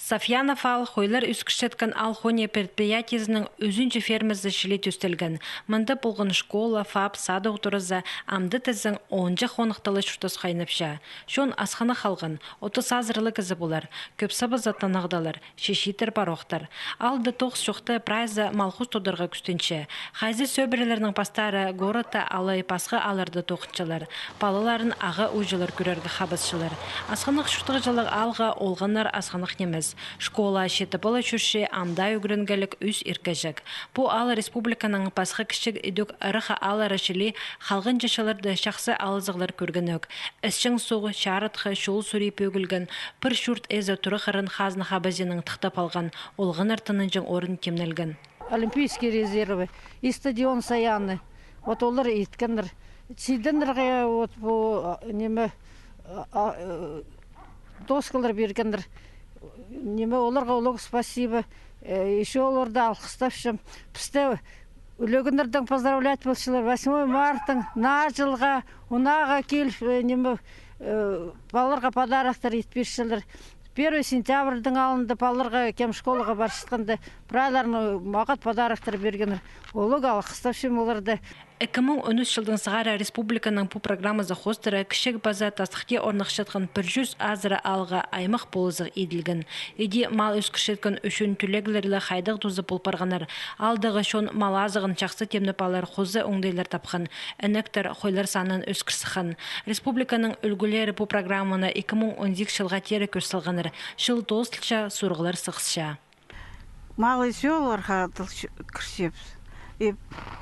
Сафьянов ал хойлар үскіштеткен Алхония предприятиесінің өзінче фермазы шилет өстелген. Мында болған школа, фаб, сады отырызы амды тізің 10 қонықталы шутас қайнапша. Шон асхана қалған, 30 азырлы кізі болар, көпсабы затанағдалар, шешитер бароқтар. Алды тоқс шоқты прайзы малхуз тодырға күстенші. Хайзы сөбірелерінің пастары горота алай пасқы аларды тоқытшылар. Балаларын аға ұйжылар көрергі қабызшылар. Асханық шуқтығы жылық алға олғанар асханық неміз. Школа шеті бұлы жүрші амдай үгірінгілік үз иркежік. Бұ алы республиканың пасқы кішік үдік ұрыға алары шілі қалғын жашыларды шақсы алызығылар көрген өк. Әсшің соғы шарытқы шул сүрей пөгілген пір шүрт әзі тұры қырын қазны қабазының тұқтап алған олғын артының жың орын темнелген. Олимпийские резервы и стадион Саяны. Вот олар иткендер. Сидендерге вот по неме доскалар бергендер. Неме оларға олық спасибо. Еще оларда алқыстапшым. Пісті үлегіндердің поздравлять болшылар. 8 марттың на жылға, унаға келіп, неме баларға подарақтар етпешілер. 1 сентябрьдің алынды баларға кем школаға бар шыққанды прайларын мағат подарақтар бергендер. Олық алқыстапшым оларды. 2013 жылдың сығара республиканың бұл программазы қостыры кішік база тастықте орнықшатқан 100 азыры алға аймақ болызық еділген. Еде мал өскішеткен үшін түлегілерлі қайдық тұзы бұлпарғанар. Алдығы шон мал азығын шақсы темніп алар қозы оңдайлар тапқан. Әніктір қойлар санын өскірсіған. Республиканың үлгілері бұл программаны 2012 жылға тері көрсілғаныр. Шыл тоғыстылша сұрғылар сықсша. Малы сөйларға кірсеп.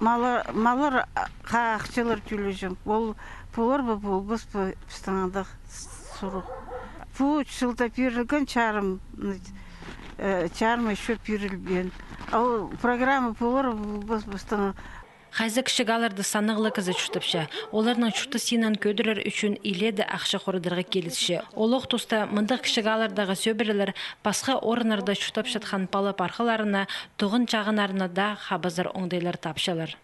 Малар қақчылар түлежім. Бұлар бұл біз пістіңадық сұру. Бұл жылда берілген чарым еще берілген. Ал программа бұлар біз пістіңадық. Хайзы кішік аларды санығылы кізі чүтіпші. Оларның чүті синан көдірер үшін иледі ақшы қорыдырға келісші. Олық тұста мұндық кішік алардағы сөбірілер басқа орынарда чүтіп шатқан палы парқыларына, тұғын жағынарына да қабызыр оңдайлар тапшылар.